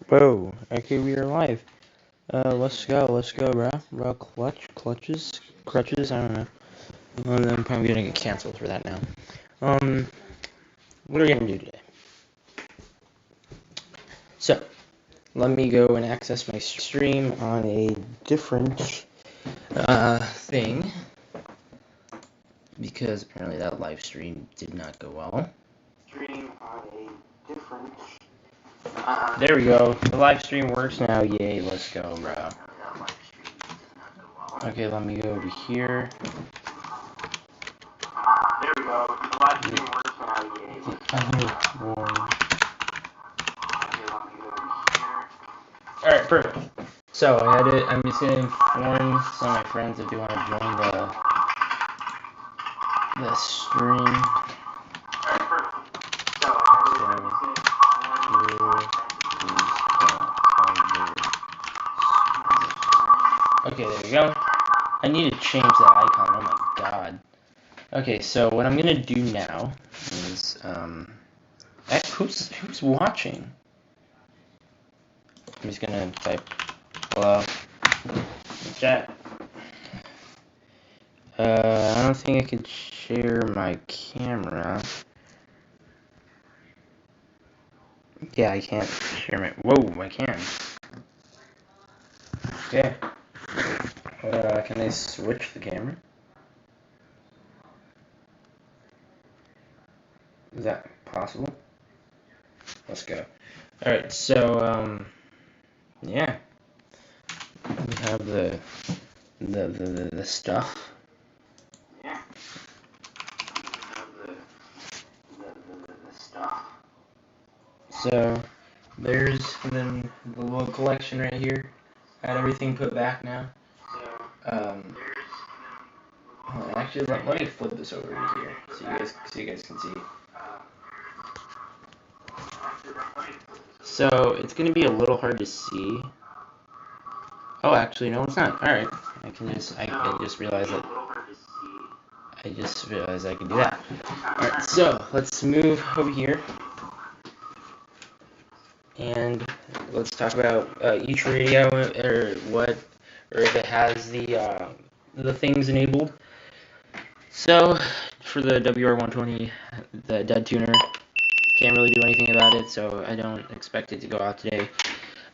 Whoa, okay, we are live. Let's go, bro. Crutches, I don't know. I'm probably gonna get canceled for that now. What are we gonna do today? So, let me go and access my stream on a different, thing. Because apparently that live stream did not go well. There we go. The live stream works now. Yay, let's go, bro. Okay, let me go over here. There we go. The live stream works now. Yay, let's go. Alright, perfect. So, I'm just going to inform some of my friends if they want to join the stream. Okay, there we go. I need to change that icon. Oh my god. Okay, so what I'm gonna do now is who's watching? I'm just gonna type hello in chat. I don't think I can share my camera. Yeah, I can't share my. Whoa, I can. Okay. Can I switch the camera? Is that possible? Let's go. Alright, so, yeah. We have the stuff. Yeah. We have the stuff. So, there's the little collection right here. I had everything put back now. Actually, let me flip this over to here so you guys can see. So it's gonna be a little hard to see. Oh, actually, no, it's not. All right, I just realized that. I just realized I can do that. All right, so let's move over here, and let's talk about each radio or if it has the things enabled. So for the WR120, the dead tuner, can't really do anything about it, so I don't expect it to go out today.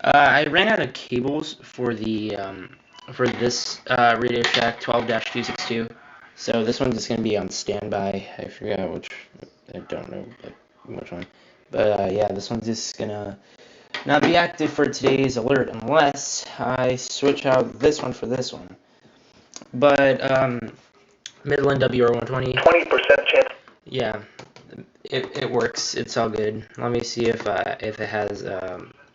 I ran out of cables for the for this Radio Shack 12-262, so this one's just gonna be on standby. I forgot which, I don't know which one, but yeah, this one's just gonna not be active for today's alert unless I switch out this one for this one. But Midland WR120. 20% chance. Yeah, it works. It's all good. Let me see if it has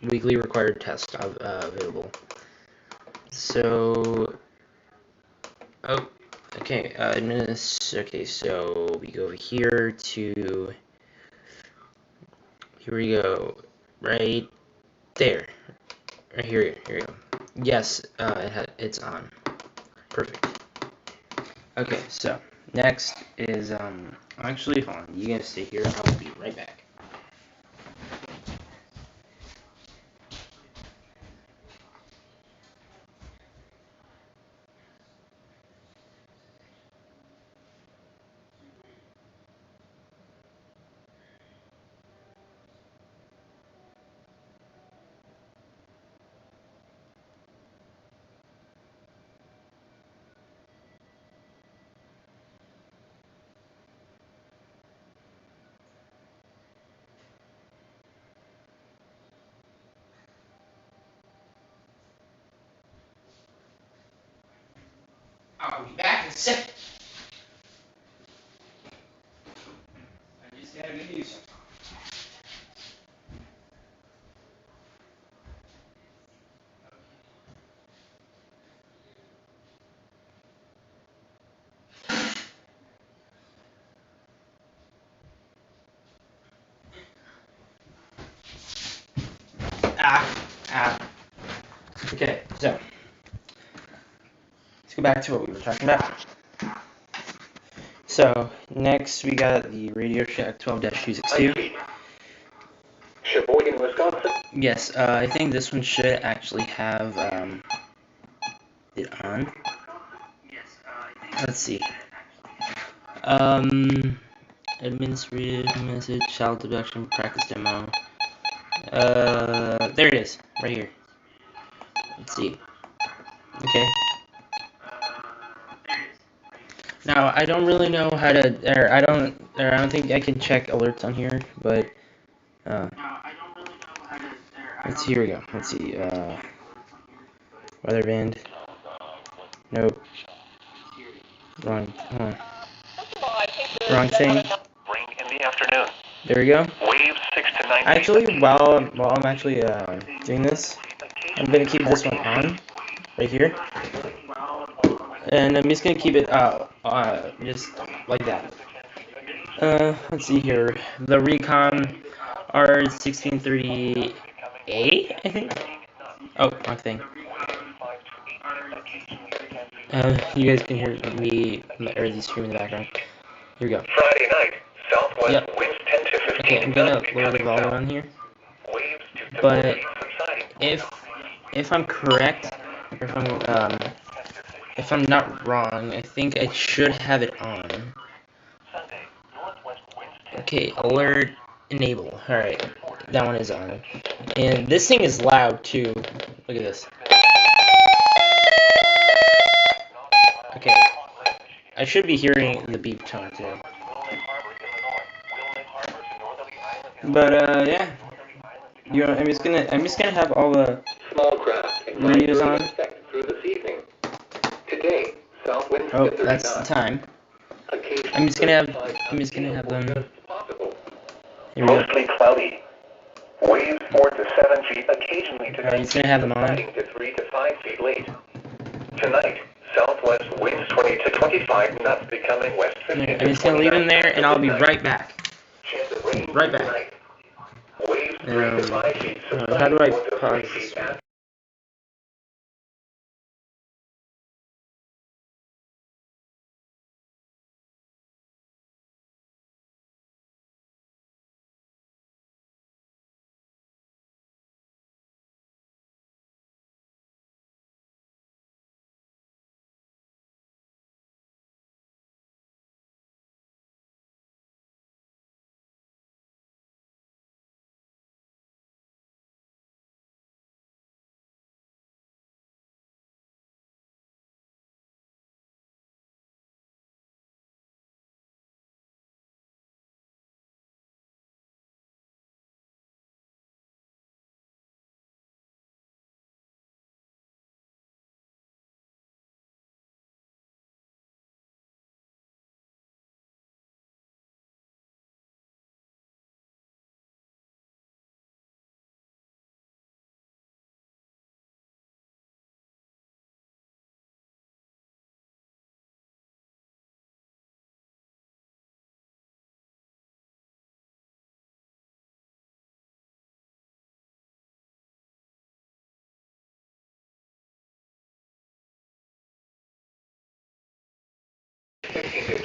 weekly required test available. So, oh, okay. Okay, so we go over here to. Here we go. Right there. Right here. Here we go. Yes, it's on. Perfect. Okay, so next is actually, hold on, you guys stay here, I will be right back. I'll be back in a second. I just gotta go do something. Okay, so let's go back to what we were talking about. So next we got the Radio Shack 12-262. Sheboygan, Wisconsin. Yes, I think this one should actually have it on. Let's see. Administrative message, child abduction practice demo. There it is, right here. Let's see. Okay. Now I don't really know how to, or I don't think I can check alerts on here, but let's see. Here we go. Let's see. Weather band. Nope. Wrong. Hold on. Wrong thing. Rain in the afternoon. There we go. Waves 6 to 9. Actually, while I'm actually doing this, I'm gonna keep this one on right here, and I'm just gonna keep it just like that. Let's see here. The Recon R1630A, I think. Oh, wrong thing. You guys can hear me or the stream in the background. Here we go. Friday night, southwest winds 10 to 15. Okay, I'm gonna lower the volume on here. But if I'm correct, or if I'm not wrong, I think I should have it on. Okay, alert enable. Alright, that one is on. And this thing is loud too. Look at this. Okay, I should be hearing the beep tone too. But yeah, I'm just gonna have all the radios on. Today, southwind Oh, that's the time. I'm just gonna have them. Here we go. Mostly cloudy. Waves 4 to 7 feet, occasionally to I'm just gonna have them on. to 3 to 5 feet late. Tonight, southwest winds 20 to 25 knots, becoming west 15 I'm just gonna leave them there, and I'll be right back. Chance of rain Right back. Waves 3 to 5 feet. How do I pause this?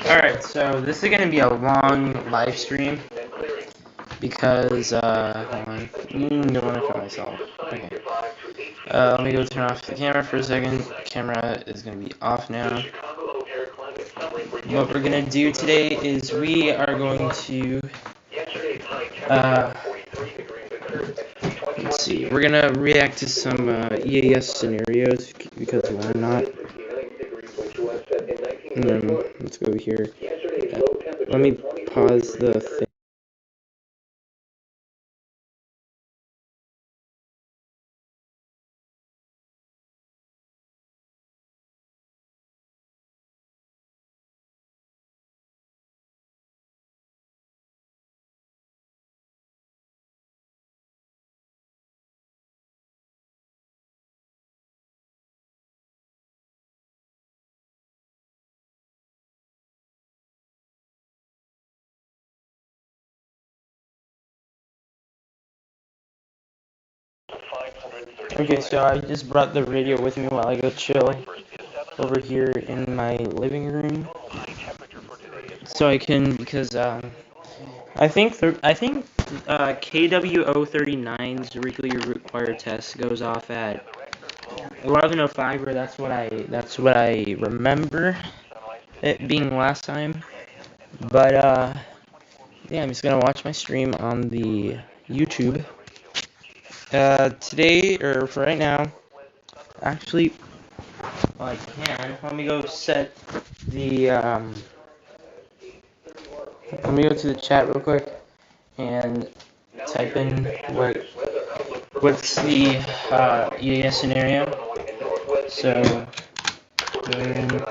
Alright, so this is gonna be a long live stream because hold on. Don't wanna film myself. Okay. Let me go turn off the camera for a second. Camera is gonna be off now. What we're gonna do today is we are going to let's see, we're gonna react to some EAS scenarios because why not? And then let's go here. Let me pause the thing. Okay, so I just brought the radio with me while I go chill over here in my living room, so I can, because I think KWO39's weekly required test goes off at 11:05, or that's what I remember it being last time. But yeah, I'm just gonna watch my stream on the YouTube. Today, or for right now, actually, well, I can. Let me go set the let me go to the chat real quick and type in what's the EAS scenario. So scenario.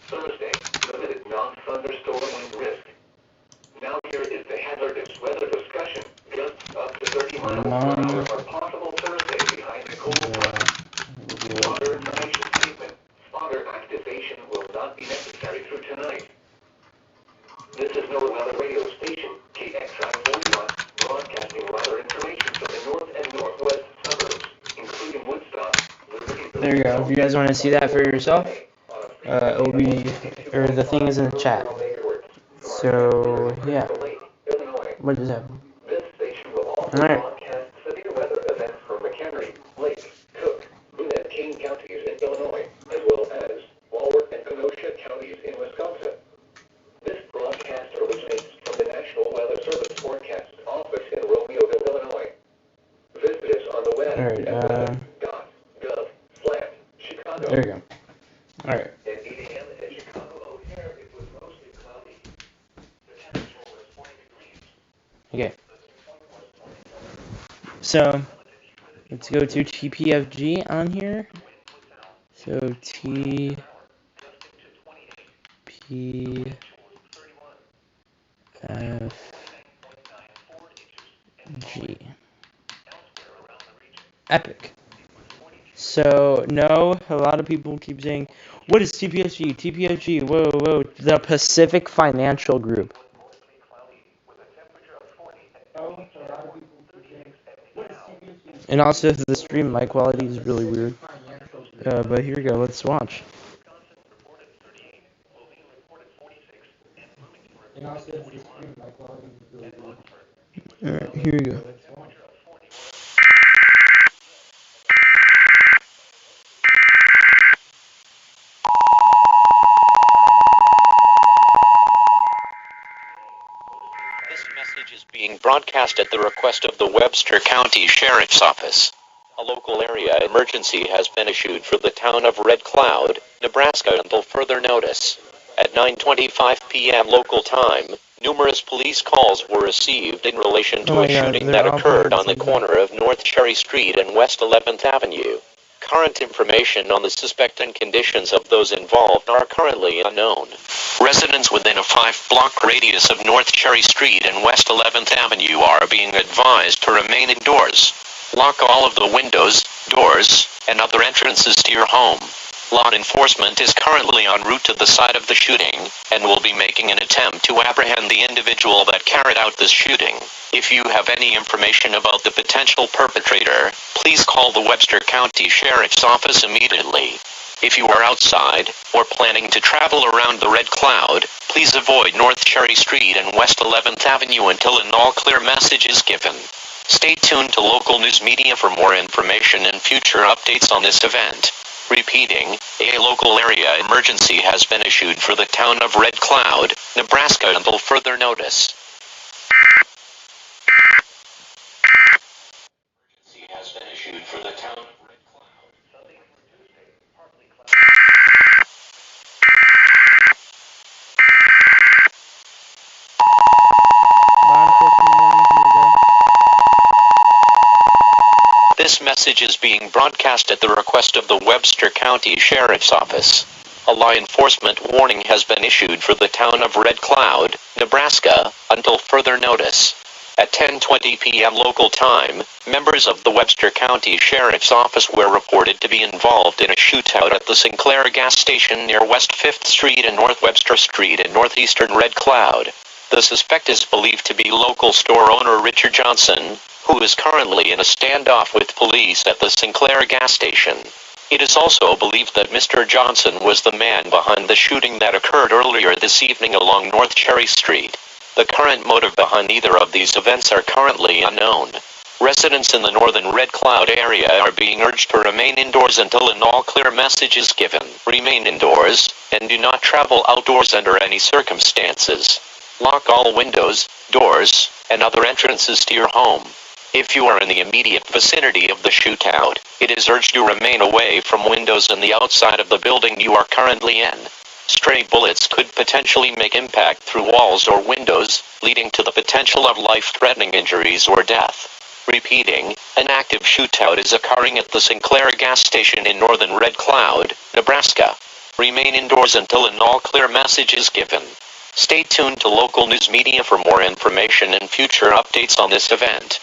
Thursday, limited non-thunderstorm wind risk. Now here is the hazardous weather discussion. Gusts up to 30 miles per hour are possible Thursday behind the cold front. Spotter information statement. Spotter activation will not be necessary through tonight. This is no weather radio station, KXI41, broadcasting weather information from the north and northwest suburbs, including Woodstock. There you go. If you guys want to see that for yourself, it'll be, or the thing is in the chat. So yeah, what does that? This station will also broadcast severe weather events for McHenry, Lake, Cook, Gwinnett, Kane counties in Illinois, as well as Walworth and Kenosha counties in Wisconsin. This broadcast originates from the National Weather Service Forecast Office in Romeoville, Illinois. Visit us on the web at weather.gov/Chicago. There you go. All right. At 8 a.m. at Chicago O'Hare, it was mostly cloudy. The temperature was 20 degrees. Okay. So let's go to TPFG on here. So TPFG. Epic. So, no, a lot of people keep saying, what is TPFG? TPFG, whoa, the Pacific Financial Group. And also, the stream mic quality is really weird. But here we go, let's watch. Alright, here we go. This message is being broadcast at the request of the Webster County Sheriff's Office. A local area emergency has been issued for the town of Red Cloud, Nebraska until further notice. At 9:25 p.m. local time, numerous police calls were received in relation to a shooting that occurred on the corner of North Cherry Street and West 11th Avenue. Current information on the suspect and conditions of those involved are currently unknown. Residents within a 5-block radius of North Cherry Street and West 11th Avenue are being advised to remain indoors. Lock all of the windows, doors, and other entrances to your home. Law enforcement is currently en route to the site of the shooting, and will be making an attempt to apprehend the individual that carried out this shooting. If you have any information about the potential perpetrator, please call the Webster County Sheriff's Office immediately. If you are outside, or planning to travel around the Red Cloud, please avoid North Cherry Street and West 11th Avenue until an all-clear message is given. Stay tuned to local news media for more information and future updates on this event. Repeating, a local area emergency has been issued for the town of Red Cloud, Nebraska until further notice. Emergency has been issued for the town of Red Cloud. This message is being broadcast at the request of the Webster County Sheriff's Office. A law enforcement warning has been issued for the town of Red Cloud, Nebraska, until further notice. At 10:20 p.m. local time, members of the Webster County Sheriff's Office were reported to be involved in a shootout at the Sinclair gas station near West 5th Street and North Webster Street in northeastern Red Cloud. The suspect is believed to be local store owner Richard Johnson, who is currently in a standoff with police at the Sinclair gas station. It is also believed that Mr. Johnson was the man behind the shooting that occurred earlier this evening along North Cherry Street. The current motive behind either of these events are currently unknown. Residents in the northern Red Cloud area are being urged to remain indoors until an all-clear message is given. Remain indoors, and do not travel outdoors under any circumstances. Lock all windows, doors, and other entrances to your home. If you are in the immediate vicinity of the shootout, it is urged to remain away from windows and the outside of the building you are currently in. Stray bullets could potentially make impact through walls or windows, leading to the potential of life-threatening injuries or death. Repeating, an active shootout is occurring at the Sinclair gas station in northern Red Cloud, Nebraska. Remain indoors until an all-clear message is given. Stay tuned to local news media for more information and future updates on this event.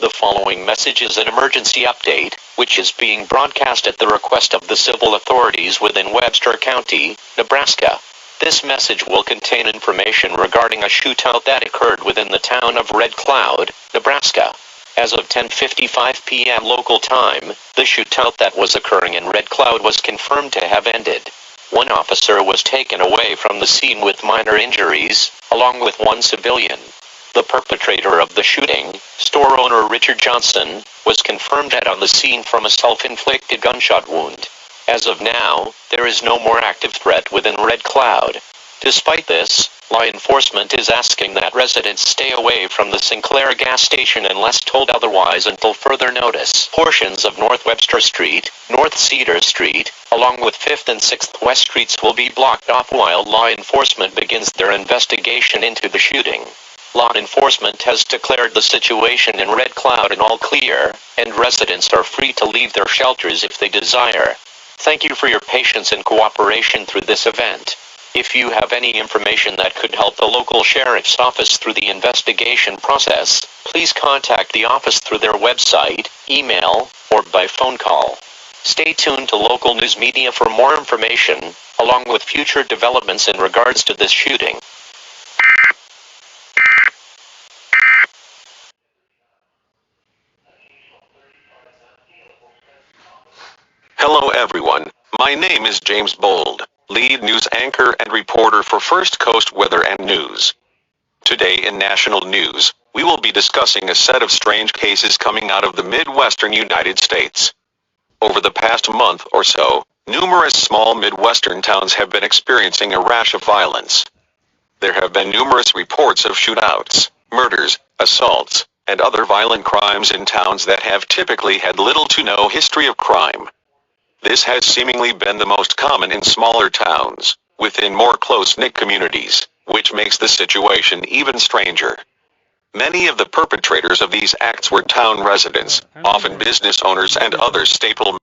The following message is an emergency update, which is being broadcast at the request of the civil authorities within Webster County, Nebraska. This message will contain information regarding a shootout that occurred within the town of Red Cloud, Nebraska. As of 10:55 p.m. local time, the shootout that was occurring in Red Cloud was confirmed to have ended. One officer was taken away from the scene with minor injuries, along with one civilian. The perpetrator of the shooting, store owner Richard Johnson, was confirmed dead on the scene from a self-inflicted gunshot wound. As of now, there is no more active threat within Red Cloud. Despite this, law enforcement is asking that residents stay away from the Sinclair gas station unless told otherwise until further notice. Portions of North Webster Street, North Cedar Street, along with 5th and 6th West Streets will be blocked off while law enforcement begins their investigation into the shooting. Law enforcement has declared the situation in Red Cloud an all clear, and residents are free to leave their shelters if they desire. Thank you for your patience and cooperation through this event. If you have any information that could help the local sheriff's office through the investigation process, please contact the office through their website, email, or by phone call. Stay tuned to local news media for more information, along with future developments in regards to this shooting. Hello everyone, my name is James Bold, lead news anchor and reporter for First Coast Weather and News. Today in national news, we will be discussing a set of strange cases coming out of the Midwestern United States. Over the past month or so, numerous small Midwestern towns have been experiencing a rash of violence. There have been numerous reports of shootouts, murders, assaults, and other violent crimes in towns that have typically had little to no history of crime. This has seemingly been the most common in smaller towns, within more close-knit communities, which makes the situation even stranger. Many of the perpetrators of these acts were town residents, often business owners and other staple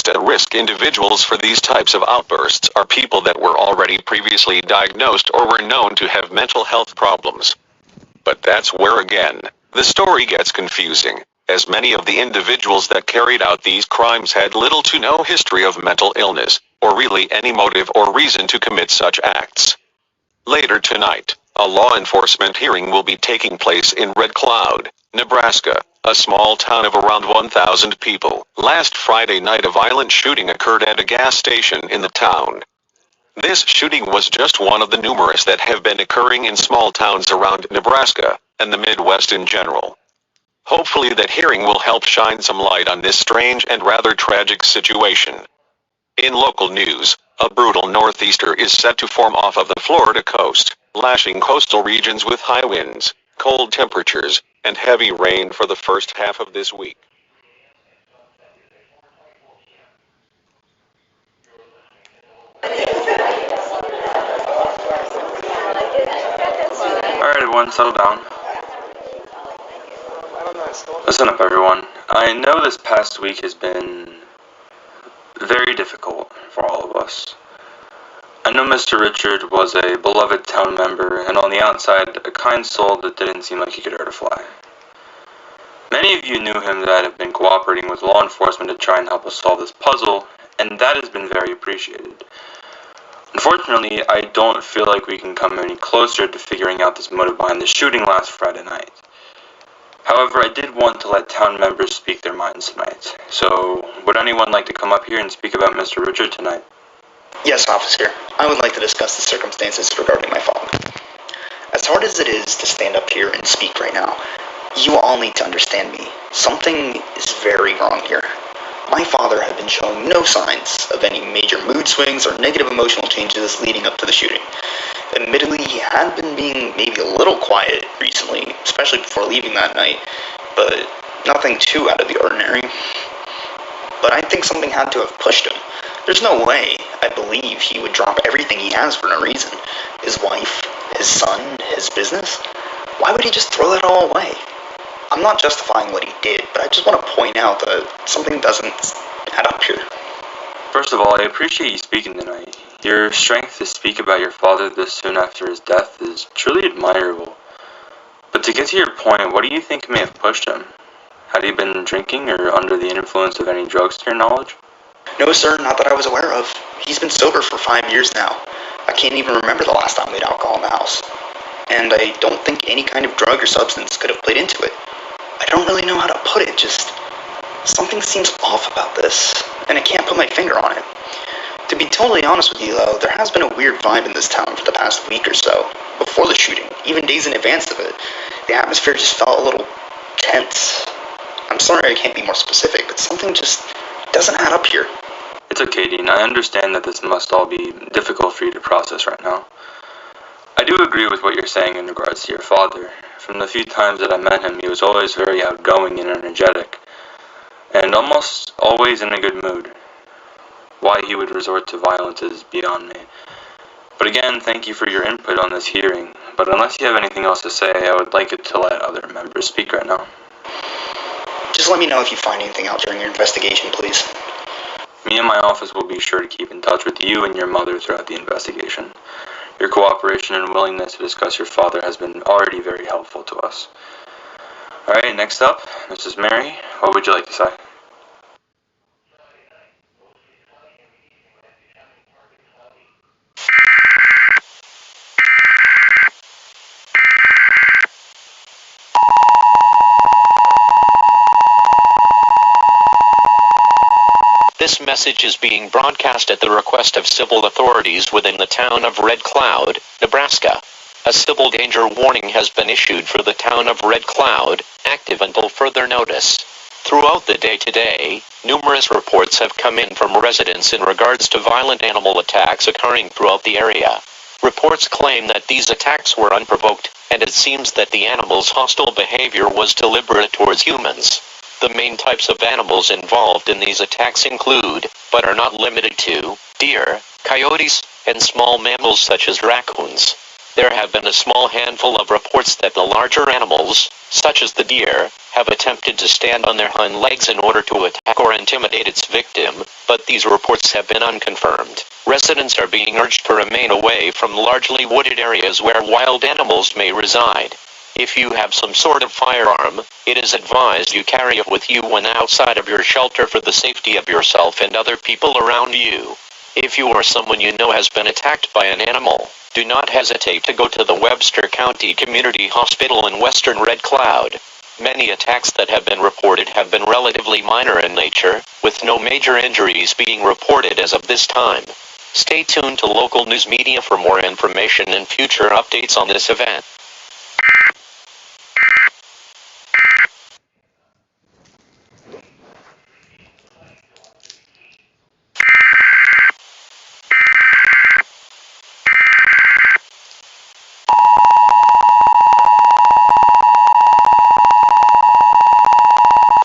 most at-risk individuals for these types of outbursts are people that were already previously diagnosed or were known to have mental health problems. But that's where again, the story gets confusing, as many of the individuals that carried out these crimes had little to no history of mental illness, or really any motive or reason to commit such acts. Later tonight, a law enforcement hearing will be taking place in Red Cloud, Nebraska, a small town of around 1,000 people. Last Friday night a violent shooting occurred at a gas station in the town. This shooting was just one of the numerous that have been occurring in small towns around Nebraska, and the Midwest in general. Hopefully that hearing will help shine some light on this strange and rather tragic situation. In local news, a brutal northeaster is set to form off of the Florida coast, lashing coastal regions with high winds, cold temperatures, and heavy rain for the first half of this week. Alright everyone, settle down. Listen up everyone. I know this past week has been very difficult for all of us. I know Mr. Richard was a beloved town member, and on the outside, a kind soul that didn't seem like he could hurt a fly. Many of you knew him that have been cooperating with law enforcement to try and help us solve this puzzle, and that has been very appreciated. Unfortunately, I don't feel like we can come any closer to figuring out this motive behind the shooting last Friday night. However, I did want to let town members speak their minds tonight. So, would anyone like to come up here and speak about Mr. Richard tonight? Yes, officer. I would like to discuss the circumstances regarding my father. As hard as it is to stand up here and speak right now, you all need to understand me. Something is very wrong here. My father had been showing no signs of any major mood swings or negative emotional changes leading up to the shooting. Admittedly, he had been being maybe a little quiet recently, especially before leaving that night, but nothing too out of the ordinary. But I think something had to have pushed him. There's no way, I believe, he would drop everything he has for no reason. His wife, his son, his business. Why would he just throw that all away? I'm not justifying what he did, but I just want to point out that something doesn't add up here. First of all, I appreciate you speaking tonight. Your strength to speak about your father this soon after his death is truly admirable. But to get to your point, what do you think may have pushed him? Had he been drinking or under the influence of any drugs to your knowledge? No, sir, not that I was aware of. He's been sober for 5 years now. I can't even remember the last time we had alcohol in the house. And I don't think any kind of drug or substance could have played into it. I don't really know how to put it, just something seems off about this, and I can't put my finger on it. To be totally honest with you, though, there has been a weird vibe in this town for the past week or so. Before the shooting, even days in advance of it, the atmosphere just felt a little tense. I'm sorry I can't be more specific, but something just doesn't add up here. It's okay, Dean. I understand that this must all be difficult for you to process right now. I do agree with what you're saying in regards to your father. From the few times that I met him, he was always very outgoing and energetic, and almost always in a good mood. Why he would resort to violence is beyond me. But again, thank you for your input on this hearing, but unless you have anything else to say, I would like it to let other members speak right now. Just let me know if you find anything out during your investigation, please. Me and my office will be sure to keep in touch with you and your mother throughout the investigation. Your cooperation and willingness to discuss your father has been already very helpful to us. Alright, next up, Mrs. Mary, what would you like to say? This message is being broadcast at the request of civil authorities within the town of Red Cloud, Nebraska. A civil danger warning has been issued for the town of Red Cloud, active until further notice. Throughout the day today, numerous reports have come in from residents in regards to violent animal attacks occurring throughout the area. Reports claim that these attacks were unprovoked, and it seems that the animals' hostile behavior was deliberate towards humans. The main types of animals involved in these attacks include, but are not limited to, deer, coyotes, and small mammals such as raccoons. There have been a small handful of reports that the larger animals, such as the deer, have attempted to stand on their hind legs in order to attack or intimidate its victim, but these reports have been unconfirmed. Residents are being urged to remain away from largely wooded areas where wild animals may reside. If you have some sort of firearm, it is advised you carry it with you when outside of your shelter for the safety of yourself and other people around you. If you or someone you know has been attacked by an animal, do not hesitate to go to the Webster County Community Hospital in western Red Cloud. Many attacks that have been reported have been relatively minor in nature, with no major injuries being reported as of this time. Stay tuned to local news media for more information and future updates on this event.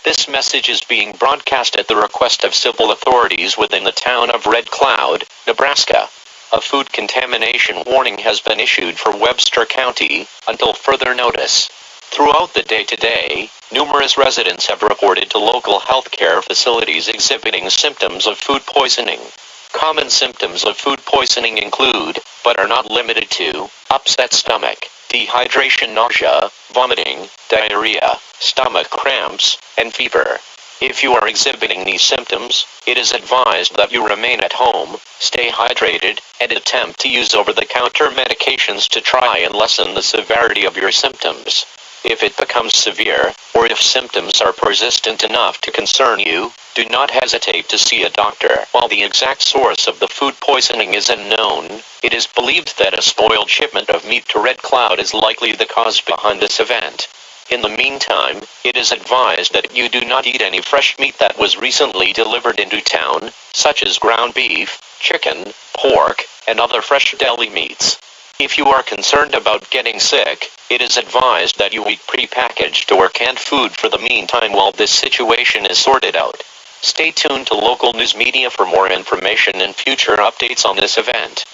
This message is being broadcast at the request of civil authorities within the town of Red Cloud, Nebraska. A food contamination warning has been issued for Webster County until further notice. Throughout the day today, numerous residents have reported to local healthcare facilities exhibiting symptoms of food poisoning. Common symptoms of food poisoning include, but are not limited to, upset stomach, dehydration, nausea, vomiting, diarrhea, stomach cramps, and fever. If you are exhibiting these symptoms, it is advised that you remain at home, stay hydrated, and attempt to use over-the-counter medications to try and lessen the severity of your symptoms. If it becomes severe, or if symptoms are persistent enough to concern you, do not hesitate to see a doctor. While the exact source of the food poisoning is unknown, it is believed that a spoiled shipment of meat to Red Cloud is likely the cause behind this event. In the meantime, it is advised that you do not eat any fresh meat that was recently delivered into town, such as ground beef, chicken, pork, and other fresh deli meats. If you are concerned about getting sick, it is advised that you eat prepackaged or canned food for the meantime while this situation is sorted out. Stay tuned to local news media for more information and future updates on this event.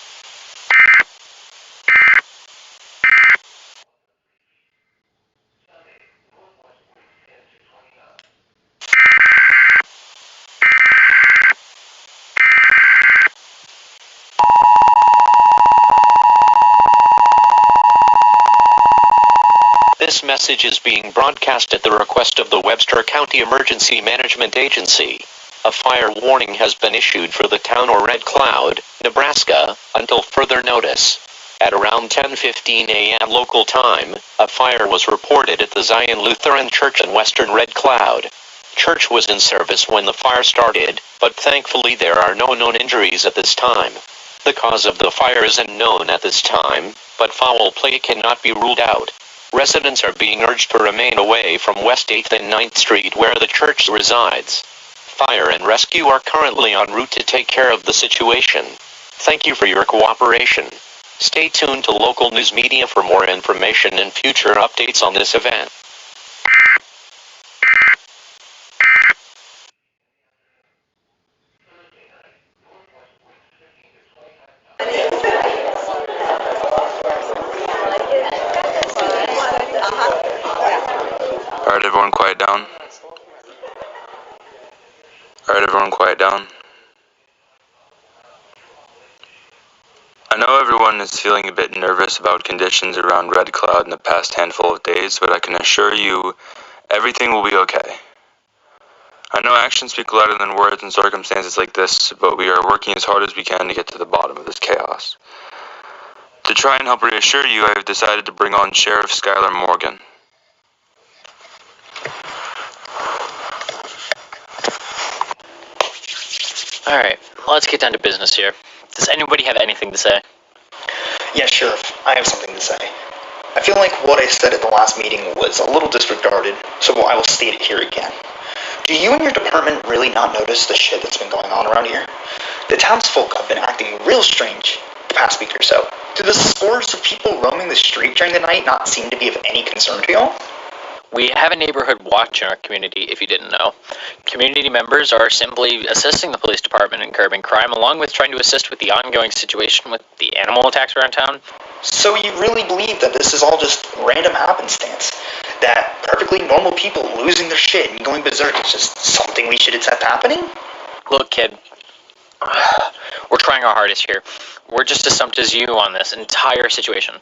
This message is being broadcast at the request of the Webster County Emergency Management Agency. A fire warning has been issued for the town of Red Cloud, Nebraska, until further notice. At around 10:15 a.m. local time, a fire was reported at the Zion Lutheran Church in western Red Cloud. Church was in service when the fire started, but thankfully there are no known injuries at this time. The cause of the fire is unknown at this time, but foul play cannot be ruled out. Residents are being urged to remain away from West 8th and 9th Street where the church resides. Fire and rescue are currently en route to take care of the situation. Thank you for your cooperation. Stay tuned to local news media for more information and future updates on this event. Alright, everyone, quiet down. Alright, everyone, quiet down. I know everyone is feeling a bit nervous about conditions around Red Cloud in the past handful of days, but I can assure you everything will be okay. I know actions speak louder than words in circumstances like this, but we are working as hard as we can to get to the bottom of this chaos. To try and help reassure you, I have decided to bring on Sheriff Skylar Morgan. Alright, let's get down to business here. Does anybody have anything to say? Yes, Sheriff, I have something to say. I feel like what I said at the last meeting was a little disregarded, so I will state it here again. Do you and your department really not notice the shit that's been going on around here? The townsfolk have been acting real strange the past week or so. Do the scores of people roaming the street during the night not seem to be of any concern to y'all? We have a neighborhood watch in our community, if you didn't know. Community members are simply assisting the police department in curbing crime, along with trying to assist with the ongoing situation with the animal attacks around town. So you really believe that this is all just random happenstance? That perfectly normal people losing their shit and going berserk is just something we should accept happening? Look, kid, we're trying our hardest here. We're just as stumped as you on this entire situation.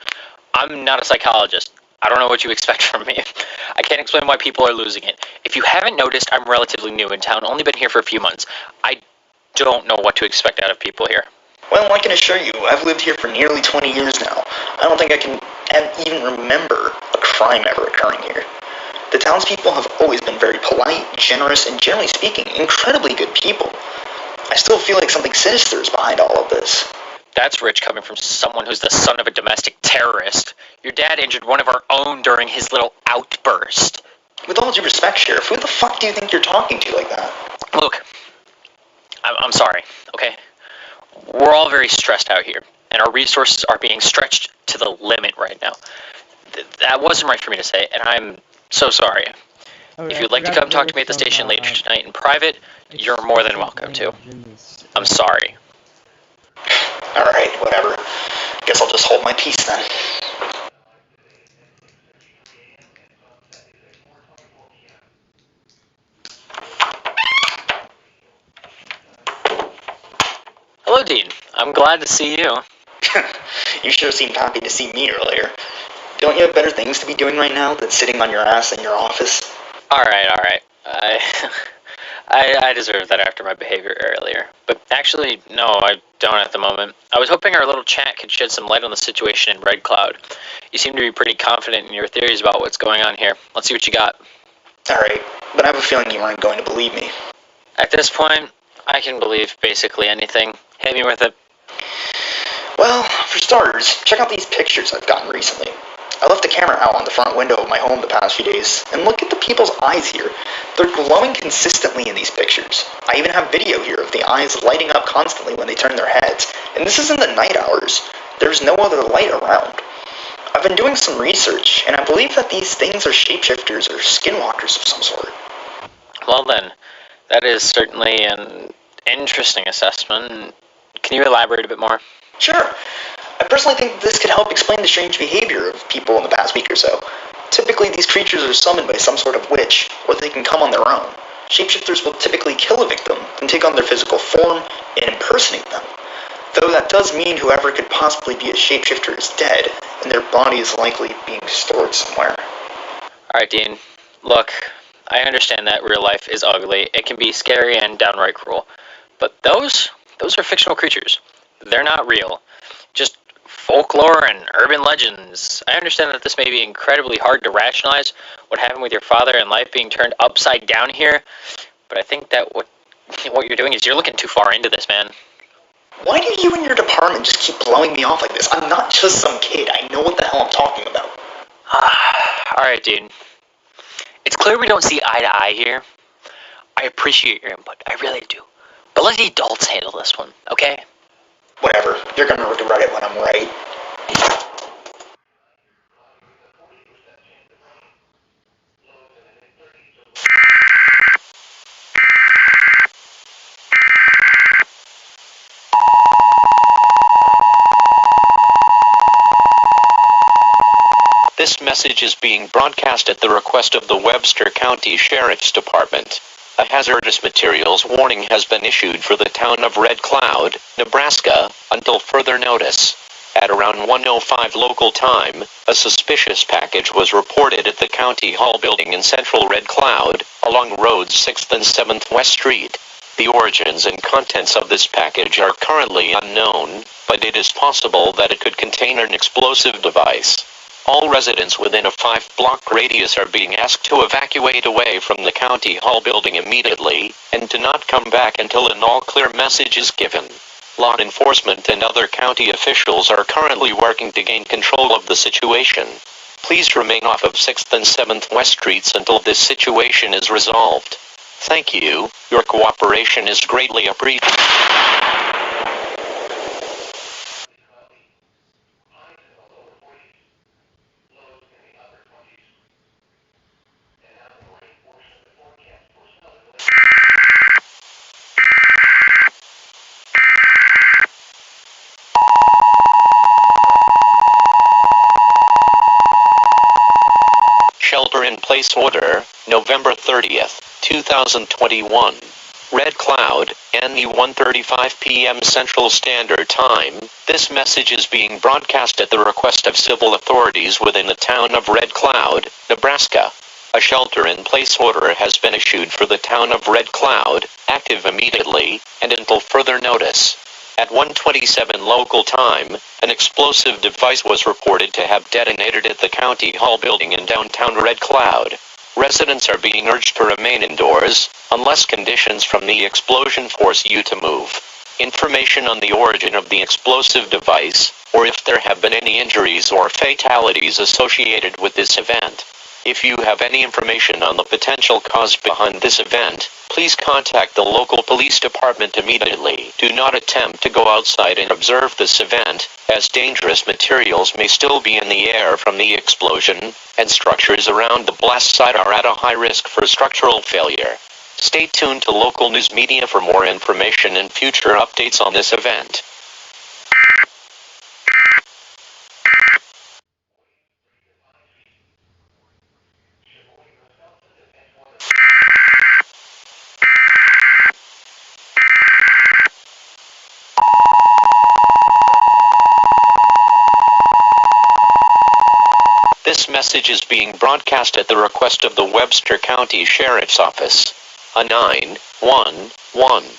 I'm not a psychologist. I don't know what you expect from me. I can't explain why people are losing it. If you haven't noticed, I'm relatively new in town, only been here for a few months. I don't know what to expect out of people here. Well, I can assure you, I've lived here for nearly 20 years now. I don't think I can even remember a crime ever occurring here. The townspeople have always been very polite, generous, and generally speaking, incredibly good people. I still feel like something sinister is behind all of this. That's rich coming from someone who's the son of a domestic terrorist. Your dad injured one of our own during his little outburst. With all due respect, Sheriff, who the fuck do you think you're talking to like that? Look, I'm sorry, okay? We're all very stressed out here, and our resources are being stretched to the limit right now. That wasn't right for me to say, and I'm so sorry. If you'd like to come talk to me at the station later tonight in private, you're more than welcome to. I'm sorry. Alright, whatever. Guess I'll just hold my peace then. Hello, Dean. I'm glad to see you. You sure seemed happy to see me earlier. Don't you have better things to be doing right now than sitting on your ass in your office? Alright. I deserve that after my behavior earlier. But actually, no, I don't at the moment. I was hoping our little chat could shed some light on the situation in Red Cloud. You seem to be pretty confident in your theories about what's going on here. Let's see what you got. Alright, but I have a feeling you aren't going to believe me. At this point, I can believe basically anything. Hit me with it. Well, for starters, check out these pictures I've gotten recently. I left the camera out on the front window of my home the past few days, and look at the people's eyes here. They're glowing consistently in these pictures. I even have video here of the eyes lighting up constantly when they turn their heads, and this is in the night hours. There's no other light around. I've been doing some research, and I believe that these things are shapeshifters or skinwalkers of some sort. Well then, that is certainly an interesting assessment. Can you elaborate a bit more? Sure. I personally think this could help explain the strange behavior of people in the past week or so. Typically, these creatures are summoned by some sort of witch, or they can come on their own. Shapeshifters will typically kill a victim and take on their physical form and impersonate them. Though that does mean whoever could possibly be a shapeshifter is dead, and their body is likely being stored somewhere. Alright, Dean. Look, I understand that real life is ugly. It can be scary and downright cruel. But those are fictional creatures. They're not real. Just folklore and urban legends. I understand that this may be incredibly hard to rationalize, what happened with your father and life being turned upside down here, but I think that what you're doing is you're looking too far into this, man. Why do you and your department just keep blowing me off like this? I'm not just some kid. I know what the hell I'm talking about. Alright, dude. It's clear we don't see eye to eye here. I appreciate your input. I really do. But let the adults handle this one, okay? Whatever. You're gonna regret it when I'm right. This message is being broadcast at the request of the Webster County Sheriff's Department. A hazardous materials warning has been issued for the town of Red Cloud, Nebraska, until further notice. At around 1:05 local time, a suspicious package was reported at the County Hall building in central Red Cloud, along roads 6th and 7th West Street. The origins and contents of this package are currently unknown, but it is possible that it could contain an explosive device. All residents within a 5-block radius are being asked to evacuate away from the County Hall building immediately, and to not come back until an all-clear message is given. Law enforcement and other county officials are currently working to gain control of the situation. Please remain off of 6th and 7th West Streets until this situation is resolved. Thank you. Your cooperation is greatly appreciated. Shelter-in-place order, November 30th, 2021. Red Cloud, NE 1:35 p.m. Central Standard Time. This message is being broadcast at the request of civil authorities within the town of Red Cloud, Nebraska. A shelter-in-place order has been issued for the town of Red Cloud, active immediately, and until further notice. At 1:27 local time, an explosive device was reported to have detonated at the County Hall building in downtown Red Cloud. Residents are being urged to remain indoors, unless conditions from the explosion force you to move. Information on the origin of the explosive device, or if there have been any injuries or fatalities associated with this event. If you have any information on the potential cause behind this event, please contact the local police department immediately. Do not attempt to go outside and observe this event, as dangerous materials may still be in the air from the explosion, and structures around the blast site are at a high risk for structural failure. Stay tuned to local news media for more information and future updates on this event. This message is being broadcast at the request of the Webster County Sheriff's Office. A 911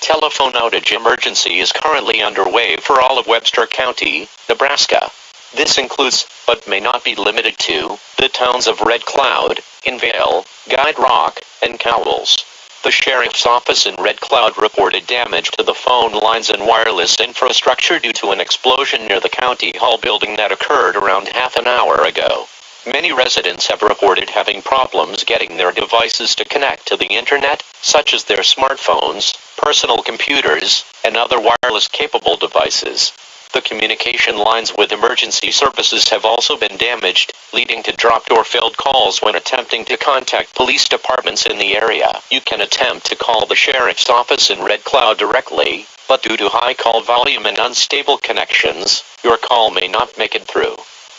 telephone outage emergency is currently underway for all of Webster County, Nebraska. This includes, but may not be limited to, the towns of Red Cloud, Invale, Guide Rock, and Cowles. The Sheriff's Office in Red Cloud reported damage to the phone lines and wireless infrastructure due to an explosion near the County Hall building that occurred around half an hour ago. Many residents have reported having problems getting their devices to connect to the internet, such as their smartphones, personal computers, and other wireless-capable devices. The communication lines with emergency services have also been damaged, leading to dropped or failed calls when attempting to contact police departments in the area. You can attempt to call the Sheriff's Office in Red Cloud directly, but due to high call volume and unstable connections, your call may not make it through.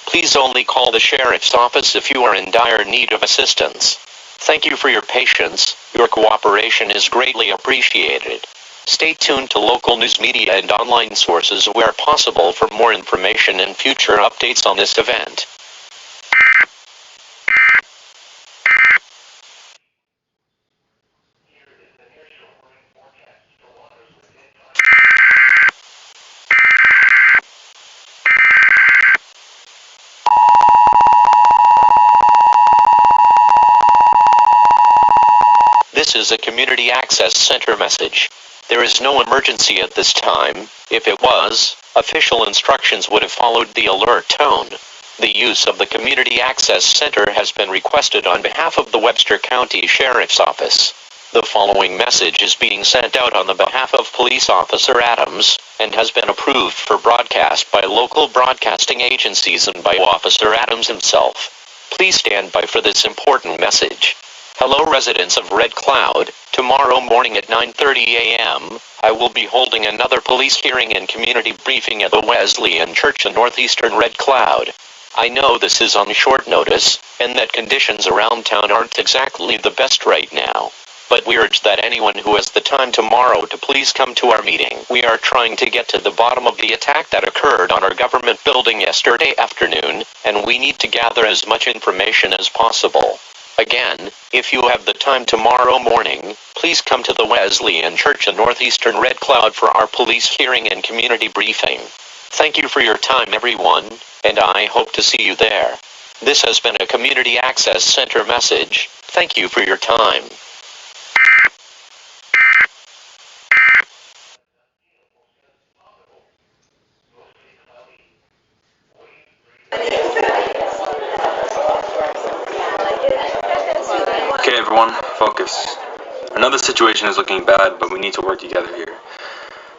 Please only call the Sheriff's Office if you are in dire need of assistance. Thank you for your patience. Your cooperation is greatly appreciated. Stay tuned to local news media and online sources where possible for more information and future updates on this event. This is a Community Access Center message. There is no emergency at this time. If it was, official instructions would have followed the alert tone. The use of the Community Access Center has been requested on behalf of the Webster County Sheriff's Office. The following message is being sent out on the behalf of Police Officer Adams, and has been approved for broadcast by local broadcasting agencies and by Officer Adams himself. Please stand by for this important message. Hello residents of Red Cloud, tomorrow morning at 9:30 a.m., I will be holding another police hearing and community briefing at the Wesleyan Church in northeastern Red Cloud. I know this is on short notice, and that conditions around town aren't exactly the best right now. But we urge that anyone who has the time tomorrow to please come to our meeting. We are trying to get to the bottom of the attack that occurred on our government building yesterday afternoon, and we need to gather as much information as possible. Again, if you have the time tomorrow morning, please come to the Wesleyan Church in northeastern Red Cloud for our police hearing and community briefing. Thank you for your time everyone, and I hope to see you there. This has been a Community Access Center message. Thank you for your time. Okay, everyone, focus. I know the situation is looking bad, but we need to work together here.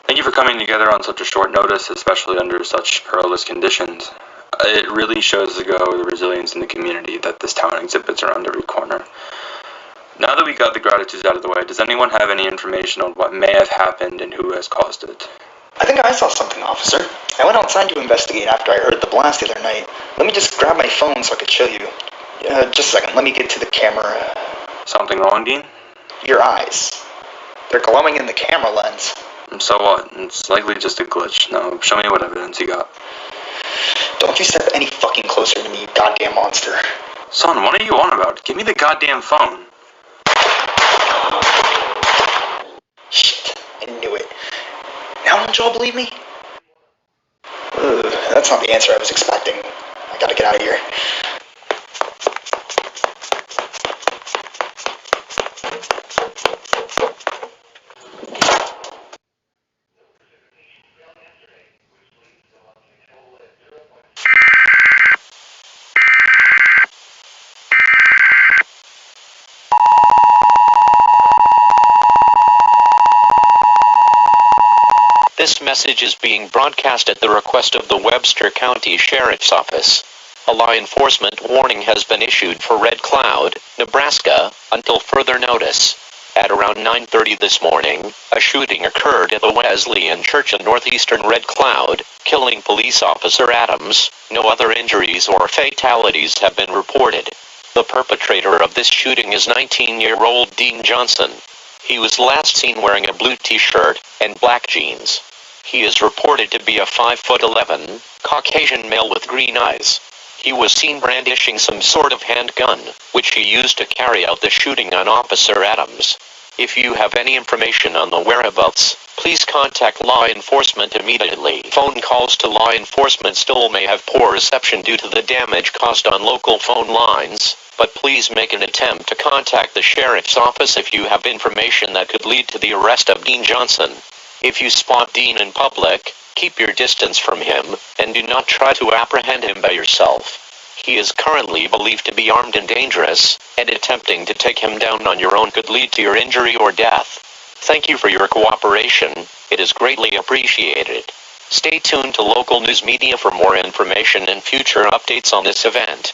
Thank you for coming together on such a short notice, especially under such perilous conditions. It really shows the resilience in the community that this town exhibits around every corner. Now that we got the gratitudes out of the way, does anyone have any information on what may have happened and who has caused it? I think I saw something, officer. I went outside to investigate after I heard the blast the other night. Let me just grab my phone so I could show you. Just a second, let me get to the camera. Something wrong, Dean? Your eyes. They're glowing in the camera lens. So what? It's likely just a glitch. Now, show me what evidence you got. Don't you step any fucking closer to me, you goddamn monster. Son, what are you on about? Give me the goddamn phone. Shit, I knew it. Now won't y'all believe me? That's not the answer I was expecting. I gotta get out of here. This message is being broadcast at the request of the Webster County Sheriff's Office. A law enforcement warning has been issued for Red Cloud, Nebraska, until further notice. At around 9:30 this morning, a shooting occurred at the Wesleyan Church in northeastern Red Cloud, killing police officer Adams. No other injuries or fatalities have been reported. The perpetrator of this shooting is 19-year-old Dean Johnson. He was last seen wearing a blue t-shirt and black jeans. He is reported to be a 5'11", Caucasian male with green eyes. He was seen brandishing some sort of handgun, which he used to carry out the shooting on Officer Adams. If you have any information on the whereabouts, please contact law enforcement immediately. Phone calls to law enforcement still may have poor reception due to the damage caused on local phone lines, but please make an attempt to contact the sheriff's office if you have information that could lead to the arrest of Dean Johnson. If you spot Dean in public, keep your distance from him, and do not try to apprehend him by yourself. He is currently believed to be armed and dangerous, and attempting to take him down on your own could lead to your injury or death. Thank you for your cooperation. It is greatly appreciated. Stay tuned to local news media for more information and future updates on this event.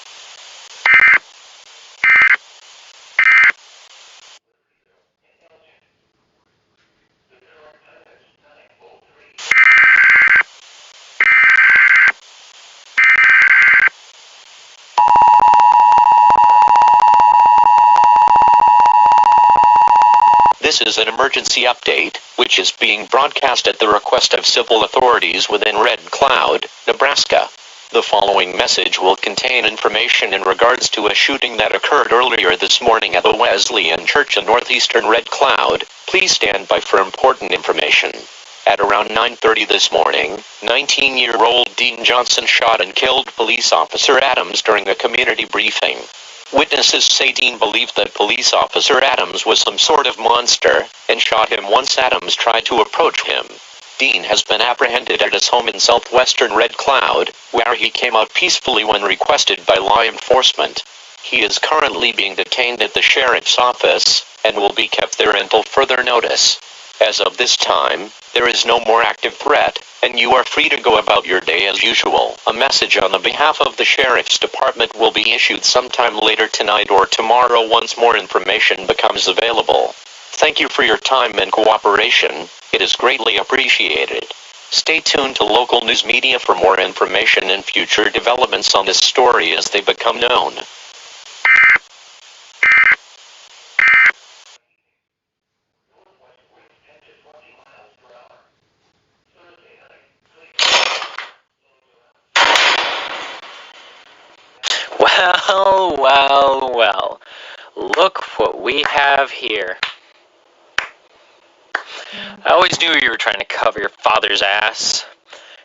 This is an emergency update, which is being broadcast at the request of civil authorities within Red Cloud, Nebraska. The following message will contain information in regards to a shooting that occurred earlier this morning at the Wesleyan Church in northeastern Red Cloud. Please stand by for important information. At around 9:30 this morning, 19-year-old Dean Johnson shot and killed police officer Adams during a community briefing. Witnesses say Dean believed that police officer Adams was some sort of monster, and shot him once Adams tried to approach him. Dean has been apprehended at his home in southwestern Red Cloud, where he came out peacefully when requested by law enforcement. He is currently being detained at the sheriff's office, and will be kept there until further notice. As of this time, there is no more active threat, and you are free to go about your day as usual. A message on the behalf of the Sheriff's Department will be issued sometime later tonight or tomorrow once more information becomes available. Thank you for your time and cooperation. It is greatly appreciated. Stay tuned to local news media for more information and future developments on this story as they become known. Well. Look what we have here. I always knew you were trying to cover your father's ass.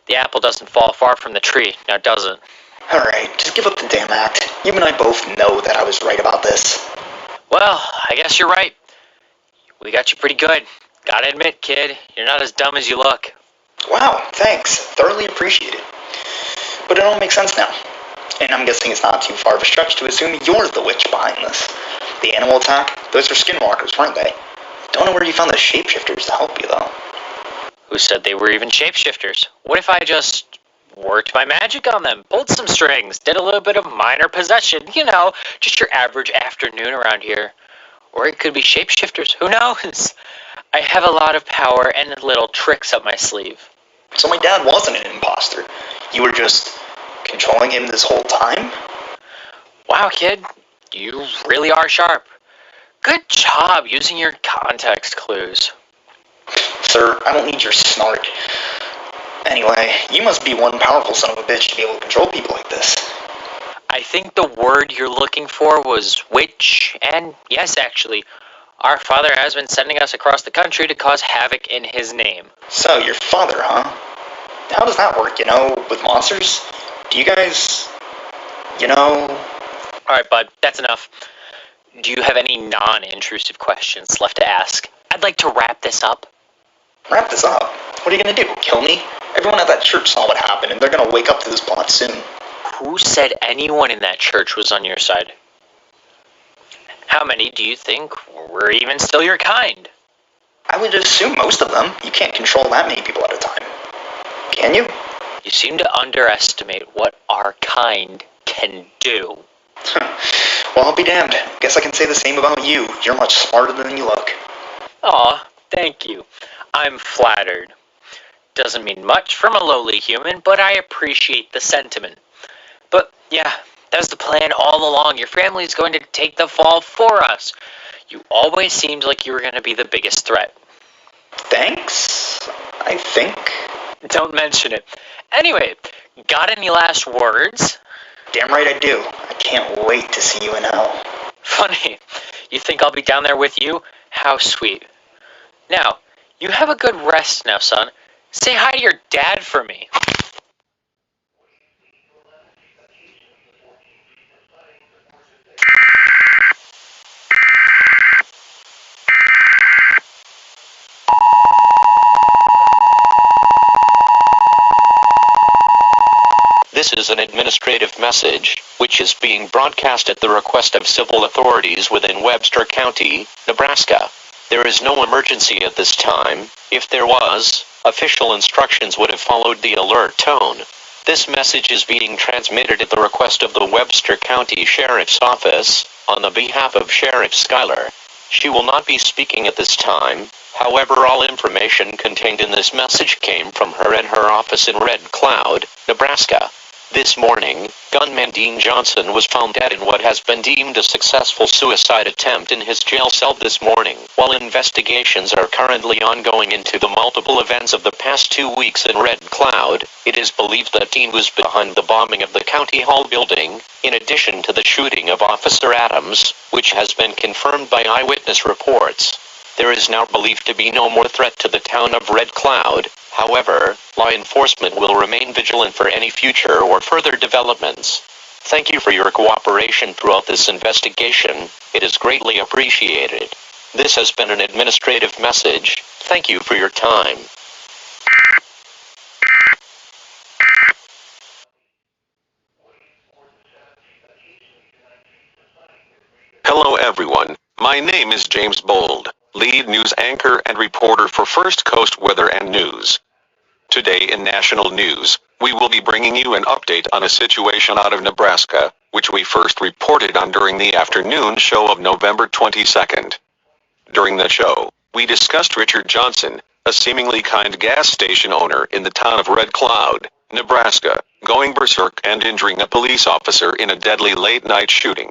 The apple doesn't fall far from the tree, now does it? Alright, just give up the damn act. You and I both know that I was right about this. Well, I guess you're right. We got you pretty good. Gotta admit, kid, you're not as dumb as you look. Wow, thanks. Thoroughly appreciated. But it all makes sense now. And I'm guessing it's not too far of a stretch to assume you're the witch behind this. The animal attack, those are skinwalkers, weren't they? Don't know where you found the shapeshifters to help you, though. Who said they were even shapeshifters? What if I just worked my magic on them, pulled some strings, did a little bit of minor possession, just your average afternoon around here. Or it could be shapeshifters, who knows? I have a lot of power and little tricks up my sleeve. So my dad wasn't an imposter. You were just controlling him this whole time? Wow, kid, you really are sharp. Good job using your context clues. Sir, I don't need your snark. Anyway, you must be one powerful son of a bitch to be able to control people like this. I think the word you're looking for was witch, and yes, actually, our father has been sending us across the country to cause havoc in his name. So, your father, huh? How does that work, with monsters? Do you guys, Alright, bud, that's enough. Do you have any non-intrusive questions left to ask? I'd like to wrap this up. Wrap this up? What are you gonna do, kill me? Everyone at that church saw what happened, and they're gonna wake up to this plot soon. Who said anyone in that church was on your side? How many do you think were even still your kind? I would assume most of them. You can't control that many people at a time. Can you? You seem to underestimate what our kind can do. Well, I'll be damned. Guess I can say the same about you. You're much smarter than you look. Aw, thank you. I'm flattered. Doesn't mean much from a lowly human, but I appreciate the sentiment. But yeah, that was the plan all along. Your family's going to take the fall for us. You always seemed like you were going to be the biggest threat. Thanks, I think. Don't mention it. Anyway, got any last words? Damn right I do. I can't wait to see you in hell. Funny. You think I'll be down there with you? How sweet. Now, you have a good rest now, son. Say hi to your dad for me. This is an administrative message, which is being broadcast at the request of civil authorities within Webster County, Nebraska. There is no emergency at this time. If there was, official instructions would have followed the alert tone. This message is being transmitted at the request of the Webster County Sheriff's Office, on the behalf of Sheriff Schuyler. She will not be speaking at this time. However, all information contained in this message came from her and her office in Red Cloud, Nebraska. This morning, gunman Dean Johnson was found dead in what has been deemed a successful suicide attempt in his jail cell this morning. While investigations are currently ongoing into the multiple events of the past 2 weeks in Red Cloud, it is believed that Dean was behind the bombing of the County Hall building, in addition to the shooting of Officer Adams, which has been confirmed by eyewitness reports. There is now believed to be no more threat to the town of Red Cloud. However, law enforcement will remain vigilant for any future or further developments. Thank you for your cooperation throughout this investigation. It is greatly appreciated. This has been an administrative message. Thank you for your time. Hello everyone, my name is James Bold, lead news anchor and reporter for First Coast Weather and News. Today in national news, we will be bringing you an update on a situation out of Nebraska, which we first reported on during the afternoon show of November 22nd. During the show, we discussed Richard Johnson, a seemingly kind gas station owner in the town of Red Cloud, Nebraska, going berserk and injuring a police officer in a deadly late-night shooting.